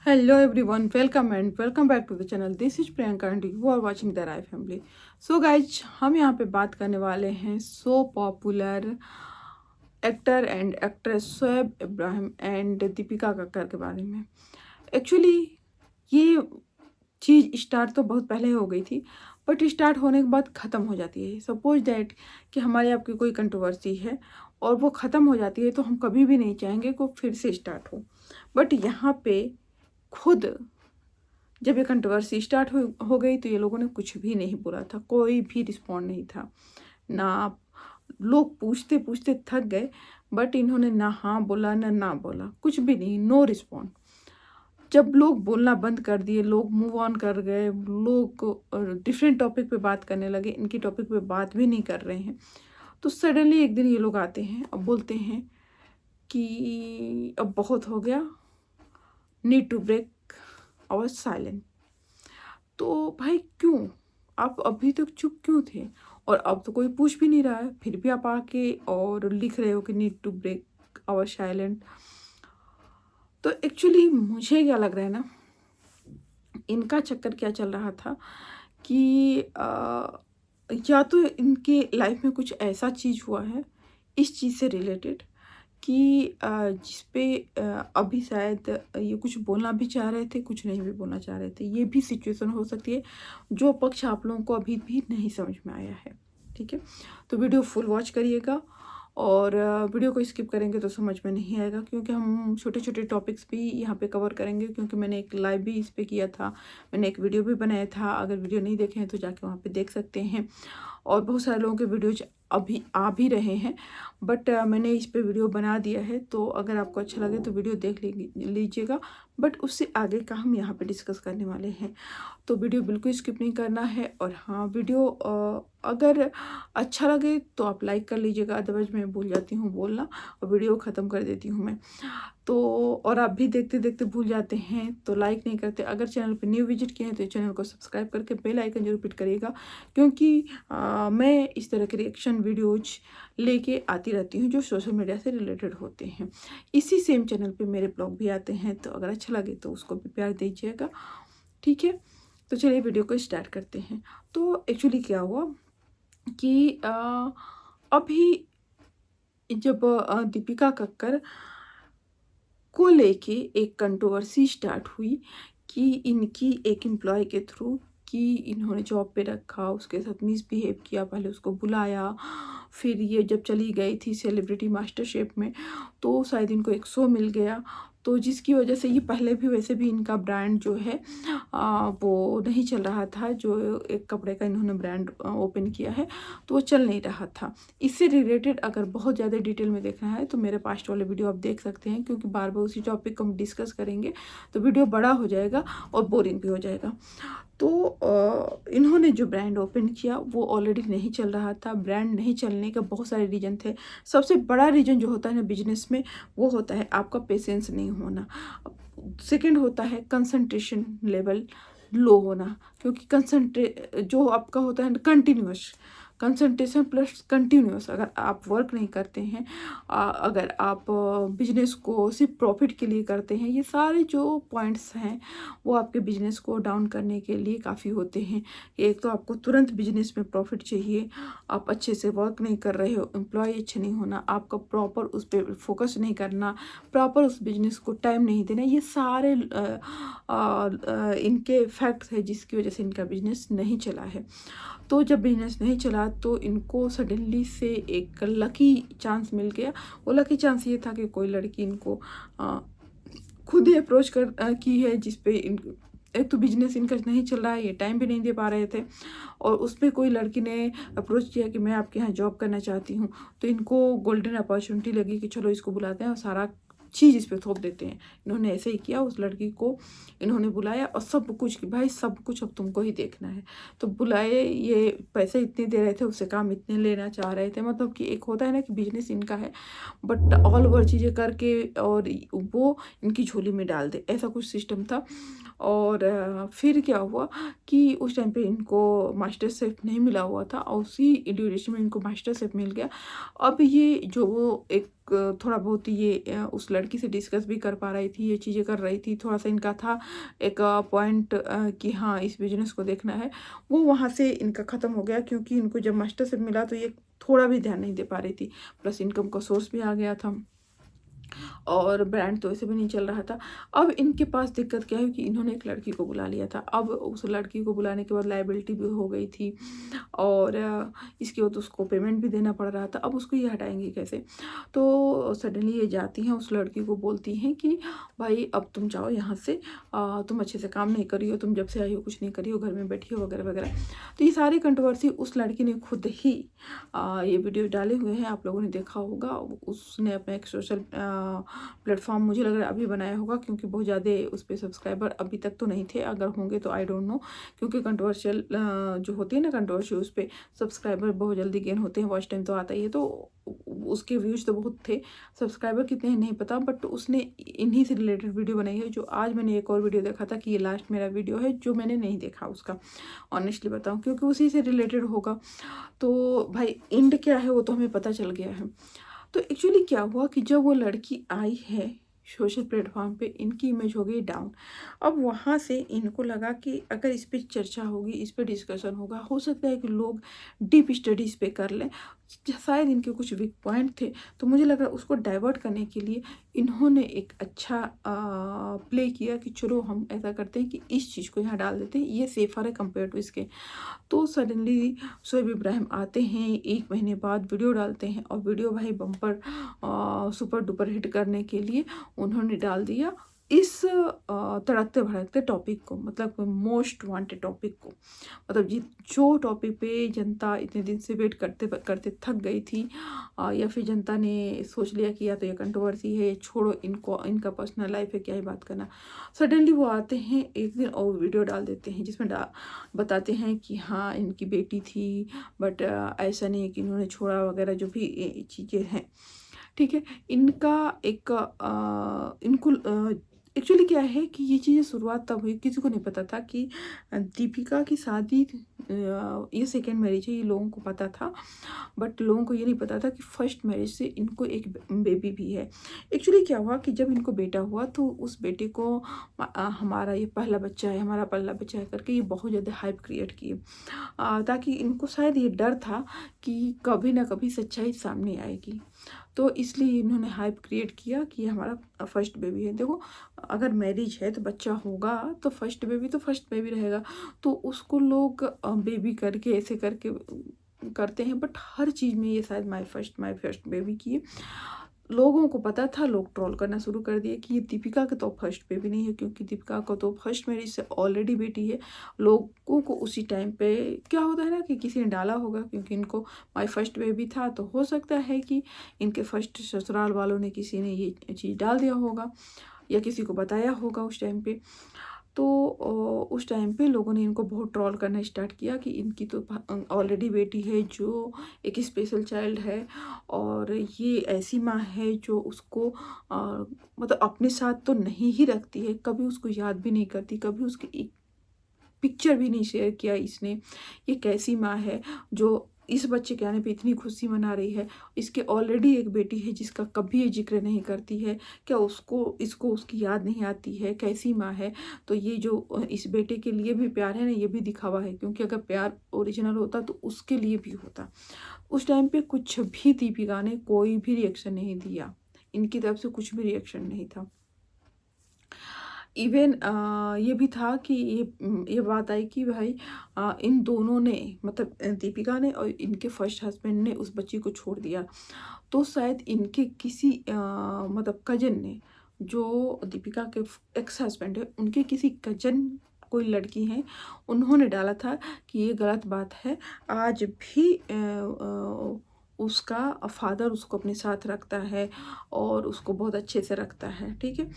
Hello everyone, welcome and welcome back to the channel. This is Priyanka and you are watching the Rai Family. So guys, हम यहाँ पे बात करने वाले हैं so popular actor and actress Shoaib Ibrahim and Deepika Kakkar के बारे में। एक्चुअली ये चीज़ स्टार्ट तो बहुत पहले हो गई थी, बट स्टार्ट होने के बाद ख़त्म हो जाती है। सपोज दैट कि हमारे आपकी कोई कंट्रोवर्सी है और वो ख़त्म हो जाती है, तो हम कभी भी नहीं चाहेंगे कि वो फिर से स्टार्ट हो। बट यहाँ पे खुद जब ये कंट्रोवर्सी स्टार्ट हो गई तो ये लोगों ने कुछ भी नहीं बोला था, कोई भी रिस्पॉन्ड नहीं था। ना लोग पूछते पूछते थक गए, बट इन्होंने ना हाँ बोला ना बोला, कुछ भी नहीं, नो रिस्पॉन्ड। जब लोग बोलना बंद कर दिए, लोग मूव ऑन कर गए, लोग डिफरेंट टॉपिक पे बात करने लगे, इनकी टॉपिक पे बात भी नहीं कर रहे हैं, तो सडनली एक दिन ये लोग आते हैं और बोलते हैं कि अब बहुत हो गया, need to break our silent. तो भाई क्यों? आप अभी तक चुप क्यों थे? और अब तो कोई पूछ भी नहीं रहा है, फिर भी आप आके और लिख रहे हो कि need to break our silent. तो एक्चुअली मुझे क्या लग रहा है ना, इनका चक्कर क्या चल रहा था कि या तो इनके लाइफ में कुछ ऐसा चीज़ हुआ है इस चीज़ से रिलेटेड कि जिस पे अभी शायद ये कुछ बोलना भी चाह रहे थे, कुछ नहीं भी बोलना चाह रहे थे। ये भी सिचुएशन हो सकती है, जो पक्ष आप लोगों को अभी भी नहीं समझ में आया है। ठीक है, तो वीडियो फुल वॉच करिएगा और वीडियो को स्किप करेंगे तो समझ में नहीं आएगा, क्योंकि हम छोटे छोटे टॉपिक्स भी यहाँ पे कवर करेंगे, क्योंकि मैंने एक लाइव भी इस पे किया था, मैंने एक वीडियो भी बनाया था। अगर वीडियो नहीं देखे हैं तो जाके वहाँ पे देख सकते हैं। और बहुत सारे लोगों के वीडियोज अभी आ भी रहे हैं, बट मैंने इस पे वीडियो बना दिया है, तो अगर आपको अच्छा लगे तो वीडियो देख लीजिएगा। बट उससे आगे का हम यहाँ पे डिस्कस करने वाले हैं, तो वीडियो बिल्कुल स्किप नहीं करना है। और हाँ, वीडियो अगर अच्छा लगे तो आप लाइक कर लीजिएगा, अदरवाइज मैं भूल जाती हूँ बोलना और वीडियो ख़त्म कर देती हूँ मैं। तो और आप भी देखते देखते भूल जाते हैं तो लाइक नहीं करते। अगर चैनल पे न्यू विजिट किए हैं तो चैनल को सब्सक्राइब करके बेल आइकन जरूर हिट करिएगा, क्योंकि मैं इस तरह के रिएक्शन वीडियोज लेके आती रहती हूँ जो सोशल मीडिया से रिलेटेड होते हैं। इसी सेम चैनल पे मेरे ब्लॉग भी आते हैं, तो अगर अच्छा लगे तो उसको भी प्यार दीजिएगा। ठीक है, तो चलिए वीडियो को स्टार्ट करते हैं। तो एक्चुअली क्या हुआ कि अभी जब दीपिका कक्कर को लेके एक कंट्रोवर्सी स्टार्ट हुई कि इनकी एक एम्प्लॉय के थ्रू कि इन्होंने जॉब पे रखा, उसके साथ मिसबिहेव किया, पहले उसको बुलाया, फिर ये जब चली गई थी सेलिब्रिटी मास्टर शेफ में तो शायद इनको एक शो मिल गया, तो जिसकी वजह से ये पहले भी वैसे भी इनका ब्रांड जो है वो नहीं चल रहा था। जो एक कपड़े का इन्होंने ब्रांड ओपन किया है तो वो चल नहीं रहा था। इससे रिलेटेड अगर बहुत ज़्यादा डिटेल में देखना है तो मेरे पास्ट वाले वीडियो आप देख सकते हैं, क्योंकि बार बार उसी टॉपिक को हम डिस्कस करेंगे तो वीडियो बड़ा हो जाएगा और बोरिंग भी हो जाएगा। तो इन्होंने जो ब्रांड ओपन किया वो ऑलरेडी नहीं चल रहा था। ब्रांड नहीं चलने का बहुत सारे रीज़न थे। सबसे बड़ा रीज़न जो होता है ना बिजनेस में, वो होता है आपका पेशेंस नहीं होना। सेकंड होता है कंसंट्रेशन लेवल लो होना, क्योंकि जो आपका होता है कंटिन्यूअस, कंसंट्रेशन प्लस कंटिन्यूअस। अगर आप वर्क नहीं करते हैं, अगर आप बिजनेस को सिर्फ प्रॉफिट के लिए करते हैं, ये सारे जो पॉइंट्स हैं वो आपके बिजनेस को डाउन करने के लिए काफ़ी होते हैं। एक तो आपको तुरंत बिजनेस में प्रॉफिट चाहिए, आप अच्छे से वर्क नहीं कर रहे हो, एम्प्लॉय अच्छे नहीं होना, आपका प्रॉपर उस पर फोकस नहीं करना, प्रॉपर उस बिजनेस को टाइम नहीं देना, ये सारे इनके फैक्ट्स है जिसकी वजह से इनका बिजनेस नहीं चला है। तो जब बिजनेस नहीं चला तो इनको सडनली से एक लकी चांस मिल गया। वो लकी चांस ये था कि कोई लड़की इनको खुद ही अप्रोच की है, जिस पे एक तो बिजनेस इनका नहीं चल रहा है, ये टाइम भी नहीं दे पा रहे थे, और उस पर कोई लड़की ने अप्रोच किया कि मैं आपके यहाँ जॉब करना चाहती हूँ। तो इनको गोल्डन अपॉर्चुनिटी लगी कि चलो इसको बुलाते हैं और सारा चीज़ इस पे थोप देते हैं। इन्होंने ऐसे ही किया, उस लड़की को इन्होंने बुलाया और सब कुछ कि भाई सब कुछ अब तुमको ही देखना है। तो बुलाए, ये पैसे इतने दे रहे थे, उससे काम इतने लेना चाह रहे थे। मतलब कि एक होता है ना कि बिजनेस इनका है, बट ऑल ओवर चीज़ें करके और वो इनकी झोली में डाल दे, ऐसा कुछ सिस्टम था। और फिर क्या हुआ कि उस टाइम पे इनको मास्टर शेफ नहीं मिला हुआ था, और उसी ड्यूरेशन में इनको मास्टर शेफ मिल गया। अब ये जो एक थोड़ा बहुत ये उस लड़की से डिस्कस भी कर पा रही थी, ये चीज़ें कर रही थी, थोड़ा सा इनका था एक पॉइंट कि हाँ इस बिजनेस को देखना है, वो वहाँ से इनका ख़त्म हो गया क्योंकि इनको जब मास्टरशिप मिला तो ये थोड़ा भी ध्यान नहीं दे पा रही थी, प्लस इनकम का सोर्स भी आ गया था और ब्रांड तो ऐसे भी नहीं चल रहा था। अब इनके पास दिक्कत क्या है कि इन्होंने एक लड़की को बुला लिया था। अब उस लड़की को बुलाने के बाद लायबिलिटी भी हो गई थी और इसके बाद उसको पेमेंट भी देना पड़ रहा था। अब उसको ये हटाएंगे कैसे? तो सडनली ये जाती हैं, उस लड़की को बोलती हैं कि भाई अब तुम जाओ यहाँ से, तुम अच्छे से काम नहीं करी हो, तुम जब से आई हो कुछ नहीं करी हो, घर में बैठी हो वगैरह वगैरह। तो ये सारी कंट्रोवर्सी उस लड़की ने खुद ही ये वीडियो डाले हुए हैं, आप लोगों ने देखा होगा। उसने अपना एक सोशल प्लेटफॉर्म मुझे लग रहा है अभी बनाया होगा क्योंकि बहुत ज़्यादा उस पर सब्सक्राइबर अभी तक तो नहीं थे, अगर होंगे तो आई डोंट नो, क्योंकि कंट्रोवर्शियल जो होती है ना कंट्रोवर्सी, उस पर सब्सक्राइबर बहुत जल्दी गेन होते हैं, वॉच टाइम तो आता ही है, तो उसके व्यूज तो बहुत थे, सब्सक्राइबर कितने हैं नहीं पता, बट उसने इन्हीं से रिलेटेड वीडियो बनाई है। जो आज मैंने एक और वीडियो देखा था कि ये लास्ट मेरा वीडियो है जो मैंने नहीं देखा उसका, ऑनेस्टली बताऊँ, क्योंकि उसी से रिलेटेड होगा। तो भाई एंड क्या है वो तो हमें पता चल गया है। तो एक्चुअली क्या हुआ कि जब वो लड़की आई है सोशल प्लेटफॉर्म पे, इनकी इमेज हो गई डाउन। अब वहाँ से इनको लगा कि अगर इस पे चर्चा होगी, इस पे डिस्कशन होगा, हो सकता है कि लोग डीप स्टडीज़ पे कर लें, शायद इनके कुछ वीक पॉइंट थे, तो मुझे लगा उसको डाइवर्ट करने के लिए इन्होंने एक अच्छा प्ले किया कि चलो हम ऐसा करते हैं कि इस चीज़ को यहाँ डाल देते हैं, ये सेफर है कंपेयर टू इसके। तो सडनली शोएब इब्राहिम आते हैं, 1 महीने बाद वीडियो डालते हैं और वीडियो भाई बम्पर सुपर डुपर हिट करने के लिए उन्होंने डाल दिया इस तड़कते भड़कते टॉपिक को, मतलब मोस्ट वांटेड टॉपिक को, मतलब जो टॉपिक पे जनता इतने दिन से वेट करते करते थक गई थी, या फिर जनता ने सोच लिया कि या तो ये कंट्रोवर्सी है, छोड़ो इनको, इनका पर्सनल लाइफ है, क्या ही बात करना। सडनली वो आते हैं एक दिन और वीडियो डाल देते हैं जिसमें बताते हैं कि हाँ इनकी बेटी थी, बट ऐसा नहीं है कि इन्होंने छोड़ा वगैरह, जो भी चीज़ें हैं, ठीक है। इनका एक इनको एक्चुअली क्या है कि ये चीज़ें शुरुआत तब हुई, किसी को नहीं पता था कि दीपिका की शादी ये सेकेंड मैरिज है, ये लोगों को पता था, बट लोगों को ये नहीं पता था कि फर्स्ट मैरिज से इनको एक बेबी भी है। एक्चुअली क्या हुआ कि जब इनको बेटा हुआ तो उस बेटे को हमारा ये पहला बच्चा है, हमारा पहला बच्चा है करके ये बहुत ज़्यादा हाइप क्रिएट किए, ताकि इनको शायद ये डर था कि कभी ना कभी सच्चाई सामने आएगी, तो इसलिए इन्होंने हाइप क्रिएट किया कि ये हमारा फर्स्ट बेबी है। देखो अगर मैरिज है तो बच्चा होगा, तो फर्स्ट बेबी रहेगा, तो उसको लोग बेबी करके ऐसे करके करते हैं, बट हर चीज़ में ये शायद माय फर्स्ट बेबी की है। लोगों को पता था, लोग ट्रोल करना शुरू कर दिए कि ये दीपिका का तो फर्स्ट बेबी नहीं है, क्योंकि दीपिका को तो फर्स्ट मैरिज से ऑलरेडी बेटी है। लोगों को उसी टाइम पे क्या होता है ना कि किसी ने डाला होगा, क्योंकि इनको माय फर्स्ट बेबी था, तो हो सकता है कि इनके फर्स्ट ससुराल वालों ने किसी ने ये चीज़ डाल दिया होगा या किसी को बताया होगा उस टाइम पे। तो उस टाइम पे लोगों ने इनको बहुत ट्रोल करना स्टार्ट किया कि इनकी तो ऑलरेडी बेटी है जो एक स्पेशल चाइल्ड है, और ये ऐसी माँ है जो उसको मतलब अपने साथ तो नहीं ही रखती है, कभी उसको याद भी नहीं करती, कभी उसकी एक पिक्चर भी नहीं शेयर किया इसने। ये कैसी माँ है जो इस बच्चे के आने पे इतनी खुशी मना रही है, इसके ऑलरेडी एक बेटी है जिसका कभी ये जिक्र नहीं करती है, क्या इसको उसकी याद नहीं आती है, कैसी माँ है। तो ये जो इस बेटे के लिए भी प्यार है ना, ये भी दिखावा है, क्योंकि अगर प्यार ओरिजिनल होता तो उसके लिए भी होता। उस टाइम पे कुछ भी दीपिका ने कोई भी रिएक्शन नहीं दिया, इनकी तरफ से कुछ भी रिएक्शन नहीं था। इवन ये भी था कि ये बात आई कि भाई इन दोनों ने, मतलब दीपिका ने और इनके फर्स्ट हस्बैंड ने उस बच्ची को छोड़ दिया, तो शायद इनके किसी मतलब कजन ने, जो दीपिका के एक्स हस्बैंड है, उनके किसी कजन कोई लड़की हैं, उन्होंने डाला था कि ये गलत बात है। आज भी उसका फादर उसको अपने साथ रखता है और उसको बहुत अच्छे से रखता है, ठीक है।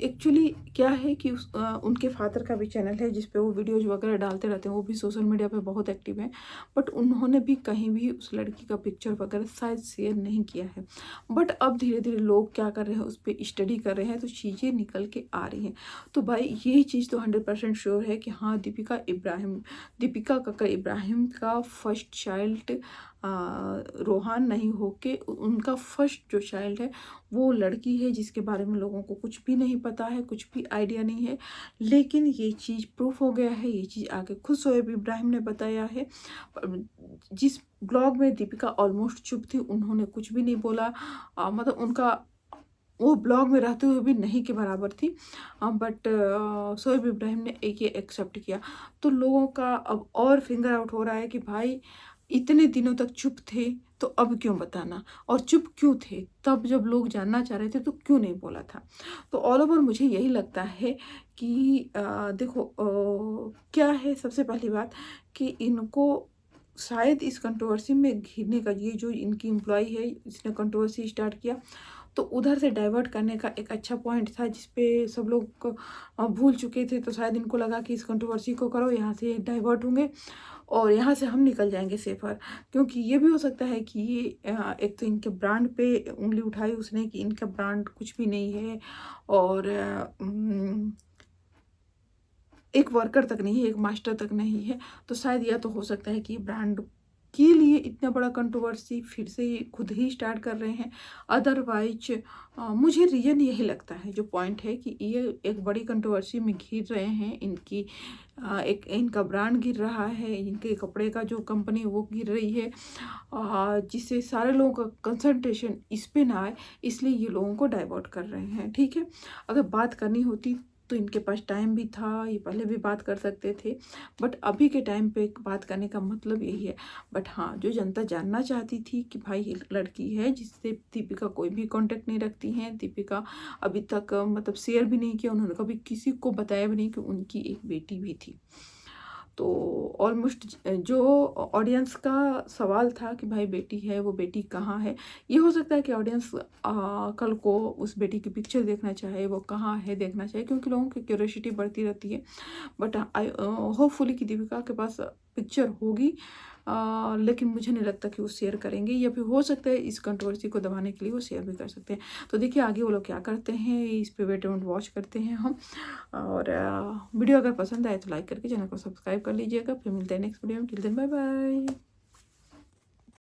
एक्चुअली क्या है कि उनके फादर का भी चैनल है जिस पे वो वीडियोज वगैरह डालते रहते हैं, वो भी सोशल मीडिया पे बहुत एक्टिव हैं, बट उन्होंने भी कहीं भी उस लड़की का पिक्चर वगैरह शायद शेयर नहीं किया है। बट अब धीरे धीरे लोग क्या कर रहे हैं, उस पर स्टडी कर रहे हैं, तो चीज़ें निकल के आ रही हैं। तो भाई यही चीज़ तो 100% श्योर है कि हाँ दीपिका कक्कर इब्राहिम का फर्स्ट चाइल्ड रोहान नहीं होके उनका फर्स्ट जो चाइल्ड है वो लड़की है, जिसके बारे में लोगों को कुछ भी नहीं पता है, कुछ भी आइडिया नहीं है। लेकिन ये चीज़ प्रूफ हो गया है, ये चीज़ आगे खुद शोएब इब्राहिम ने बताया है। जिस ब्लॉग में दीपिका ऑलमोस्ट चुप थी, उन्होंने कुछ भी नहीं बोला, मतलब उनका वो ब्लॉग में रहते हुए भी नहीं के बराबर थी। बट शोएब इब्राहिम ने एक ये एक्सेप्ट किया, तो लोगों का अब और फिंगर आउट हो रहा है कि भाई इतने दिनों तक चुप थे तो अब क्यों बताना, और चुप क्यों थे तब जब लोग जानना चाह रहे थे तो क्यों नहीं बोला था। तो ऑल ओवर मुझे यही लगता है कि देखो क्या है, सबसे पहली बात कि इनको शायद इस कंट्रोवर्सी में घिरने का, ये जो इनकी एम्प्लॉय है इसने कंट्रोवर्सी स्टार्ट किया, तो उधर से डाइवर्ट करने का एक अच्छा पॉइंट था जिसपे सब लोग भूल चुके थे। तो शायद इनको लगा कि इस कंट्रोवर्सी को करो, यहाँ से डाइवर्ट होंगे और यहाँ से हम निकल जाएंगे सेफर। क्योंकि ये भी हो सकता है कि ये एक तो इनके ब्रांड पे उंगली उठाई उसने कि इनका ब्रांड कुछ भी नहीं है, और एक वर्कर तक नहीं है, एक मास्टर तक नहीं है। तो शायद यह तो हो सकता है कि ब्रांड के लिए इतना बड़ा कंट्रोवर्सी फिर से ये खुद ही स्टार्ट कर रहे हैं। अदरवाइज मुझे रीजन यही लगता है, जो पॉइंट है कि ये एक बड़ी कंट्रोवर्सी में घिर रहे हैं। इनकी एक इनका ब्रांड गिर रहा है, इनके कपड़े का जो कंपनी है वो गिर रही है, जिससे सारे लोगों का कंसंट्रेशन इस पे ना आए, इसलिए ये लोगों को डाइवर्ट कर रहे हैं। ठीक है, अगर बात करनी होती तो इनके पास टाइम भी था, ये पहले भी बात कर सकते थे, बट अभी के टाइम पे बात करने का मतलब यही है। बट हाँ, जो जनता जानना चाहती थी कि भाई ये लड़की है जिससे दीपिका कोई भी कांटेक्ट नहीं रखती हैं, दीपिका अभी तक मतलब शेयर भी नहीं किया, उन्होंने कभी किसी को बताया भी नहीं कि उनकी एक बेटी भी थी। तो ऑलमोस्ट जो ऑडियंस का सवाल था कि भाई बेटी है, वो बेटी कहाँ है, ये हो सकता है कि ऑडियंस कल को उस बेटी की पिक्चर देखना चाहे, वो कहाँ है देखना चाहे, क्योंकि लोगों की क्यूरियोसिटी बढ़ती रहती है। बट आई होपफुली कि दीपिका के पास पिक्चर होगी, लेकिन मुझे नहीं लगता कि वो शेयर करेंगे, या फिर हो सकता है इस कंट्रोवर्सी को दबाने के लिए वो शेयर भी कर सकते हैं। तो देखिए आगे वो लोग क्या करते हैं, इस पे वेट एंड वॉच करते हैं हम। और वीडियो अगर पसंद आए तो लाइक करके चैनल को सब्सक्राइब कर लीजिएगा। फिर मिलते हैं नेक्स्ट वीडियो में, टिल देन बाय बाय।